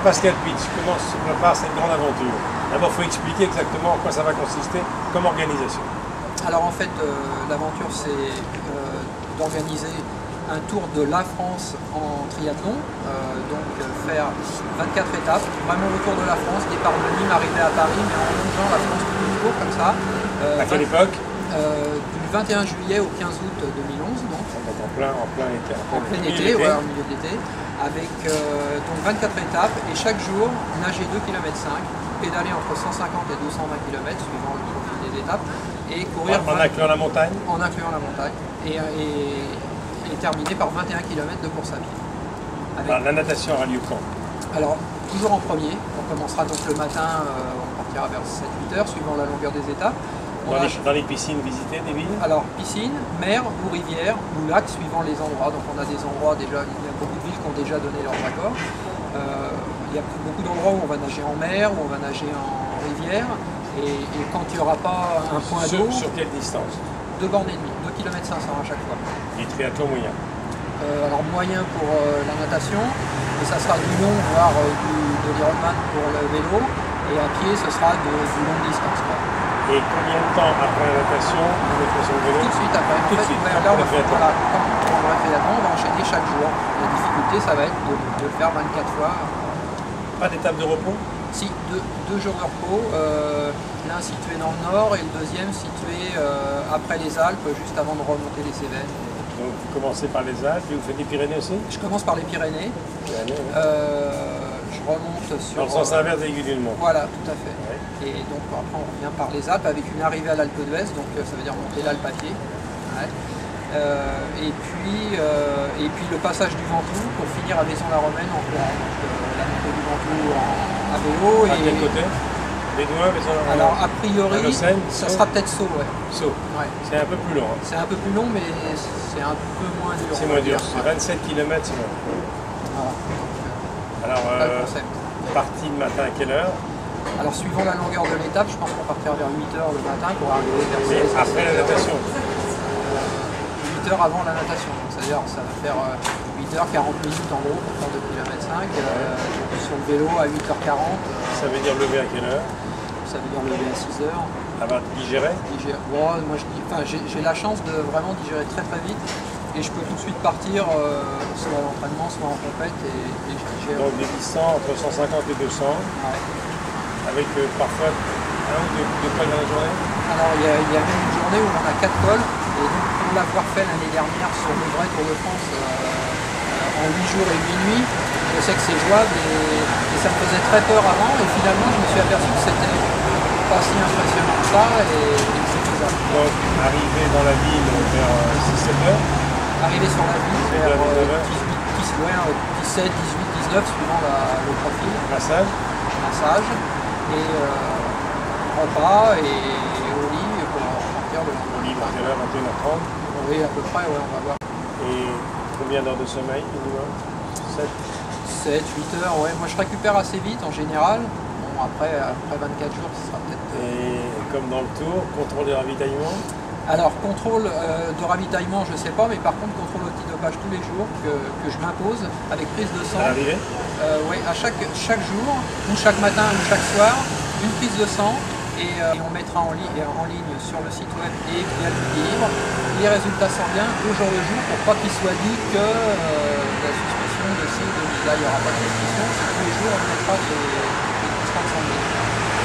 Pascal Pitch, comment se prépare cette grande aventure? D'abord, il faut expliquer exactement en quoi ça va consister comme organisation. Alors en fait, l'aventure c'est d'organiser un tour de la France en triathlon, donc faire 24 étapes, vraiment le tour de la France, départ de Nîmes, arriver à Paris, mais en longeant la France tout le tour comme ça. À quelle époque? Du 21 juillet au 15 août 2011, donc. En plein été. En plein été, ouais, au milieu de l'été, avec donc 24 étapes et chaque jour nager 2,5 km, pédaler entre 150 et 220 km suivant le profil des étapes et courir en incluant la montagne. En incluant la montagne et terminer par 21 km de course à pied. Alors, la natation aura lieu quand? Alors toujours en premier, on commencera donc le matin, on partira vers 7-8 heures suivant la longueur des étapes. Dans les piscines visitées des villes? Alors piscine, mer ou rivière ou lac suivant les endroits. Donc on a des endroits déjà, il y a beaucoup de villes qui ont déjà donné leur accord. Il y a beaucoup d'endroits où on va nager en mer, où on va nager en rivière. Et quand il n'y aura pas un point d'eau... Sur quelle distance? 2 bornes et demie, 2,5 km à chaque fois. Et triathlon moyen? Alors moyen pour la natation, et ça sera du long, voire de l'Ironman pour le vélo. Et à pied, ce sera du long distance. Et combien de temps après la natation vous mettez sur le vélo? Tout de suite après. Tout de suite. Là, on va enchaîner chaque jour. La difficulté, ça va être de le faire 24 fois. Pas d'étape de repos? Si, deux jours de repos. L'un situé dans le nord et le deuxième situé après les Alpes, juste avant de remonter les Cévennes. Donc vous commencez par les Alpes, et vous faites les Pyrénées aussi? Je commence par les Pyrénées. Je remonte sur... Dans le sens inverse des aiguilles du monde. Voilà, tout à fait. Ouais. Et donc après on revient par les Alpes avec une arrivée à l'Alpe d'Huez, donc ça veut dire monter l'Alpe à pied. Ouais. Et puis le passage du Ventoux pour finir à Vaison-la-Romaine en courant. Donc la montée du Ventoux à vélo. À quel côté? Bédouin, Vaison-la-Romaine? Alors a priori, ça sera peut-être Sceaux. Ouais. Sceaux. Ouais. C'est un peu plus long. Hein. C'est un peu plus long, mais c'est un peu moins dur. C'est moins dur, c'est 27 km c'est long. Voilà. Alors, partie le matin à quelle heure? Alors suivant la longueur de l'étape, je pense qu'on partira vers 8 heures le matin pour arriver vers 16 heures. Après la natation? 8 heures avant la natation, donc c'est-à-dire ça va faire 8 heures 40 minutes en gros pour faire 2,5 km. Sur le vélo à 8h40. Ça veut dire lever à quelle heure? Ça veut dire lever à 6 heures. Avant de digérer? Bon, moi j'ai la chance de vraiment digérer très très vite. Et je peux tout de suite partir, soit à l'entraînement, soit en compète, et je digère. Donc des distances entre 150 et 200, ouais. Avec parfois un ou deux cols dans la journée? Alors il y a même une journée où on a 4 cols, et donc pour l'avoir fait l'année dernière sur le vrai Tour de France en 8 jours et 8 nuits, je sais que c'est jouable, et ça me faisait très peur avant, et finalement je me suis aperçu que c'était pas si impressionnant que ça, et que c'est faisable. Donc arriver dans la ville vers 6-7 heures? Arriver sur la ville vers 17, 18, 19 suivant le profil. Massage, et repas et au lit pour repartir le lendemain. Au lit, 21h, 21h30? Oui, à peu près, ouais, on va voir. Et combien d'heures de sommeil minimum? 7, 8 heures, ouais. Moi je récupère assez vite en général. Bon, après 24 jours, ce sera peut-être... Et comme dans le tour, contrôle des ravitaillements? Alors, contrôle de ravitaillement, je ne sais pas, mais par contre, contrôle antidopage tous les jours que je m'impose avec prise de sang. À l'arrivée? Oui, à chaque jour, ou chaque matin, ou chaque soir, une prise de sang, et on mettra en ligne sur le site web et via le livre les résultats sanguins au jour le jour pour pas qu'il soit dit que la suspicion de ci, de là, il n'y aura pas de suspicion. Tous les jours, on mettra des constantes sanguines.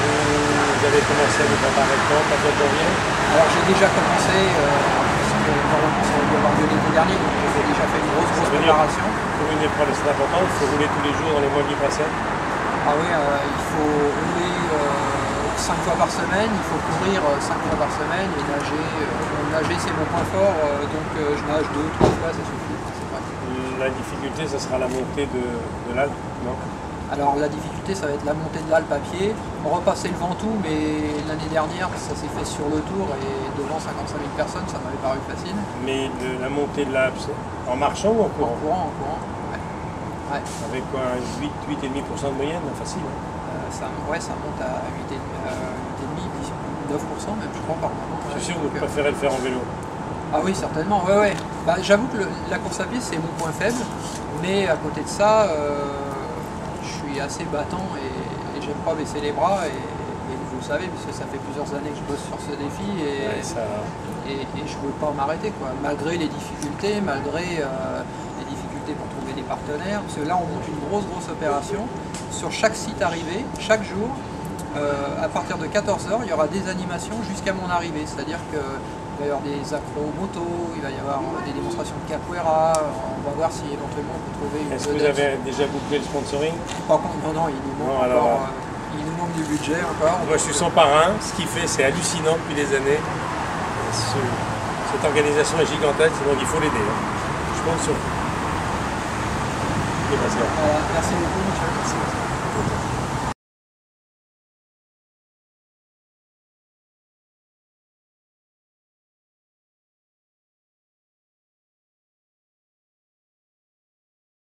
Vous avez commencé à vous préparer quand? Pas de janvier? Alors j'ai déjà commencé, normalement ça a dû avoir lieu l'été dernier, donc j'ai déjà fait une grosse préparation. Pour une épreuve assez importante, il faut rouler tous les jours dans les mois qui précèdent? Ah oui, il faut rouler 5 fois par semaine, il faut courir 5 fois par semaine et nager. Nager c'est mon point fort, donc je nage 2-3 fois, ça suffit. La difficulté, ce sera la montée de l'Alpe, non? Alors la difficulté, ça va être la montée de l'Alpe à pied. On repasser le Ventoux, mais l'année dernière, ça s'est fait sur le tour et devant 55 000 personnes, ça m'avait paru facile. Mais la montée de l'Alpe, en marchant ou en courant? En courant, ouais. Avec quoi, 8,5% de moyenne, facile. Ça monte à 8,5, 9% même, je crois, par moment. Je suis sûr que vous préférez le faire en vélo. Ah oui, certainement, ouais. Bah, j'avoue que la course à pied, c'est mon point faible, mais à côté de ça, je suis suis assez battant et j'aime pas baisser les bras. Et vous le savez, parce que ça fait plusieurs années que je bosse sur ce défi et je veux pas m'arrêter, quoi. Malgré les difficultés, malgré les difficultés pour trouver des partenaires. Parce que là, on monte une grosse opération. Sur chaque site arrivé, chaque jour, à partir de 14 h, il y aura des animations jusqu'à mon arrivée. C'est-à-dire qu'il va y avoir des accros moto, il va y avoir des démonstrations de capoeira. On va voir si éventuellement on peut trouver une. Est-ce que vous avez déjà bouclé le sponsoring? Par contre, non, il nous manque encore. Il nous manque du budget encore. Moi, je suis son parrain. Ce qu'il fait, c'est hallucinant depuis des années. Cette organisation est gigantesque, donc il faut l'aider. Je compte sur vous. Merci beaucoup.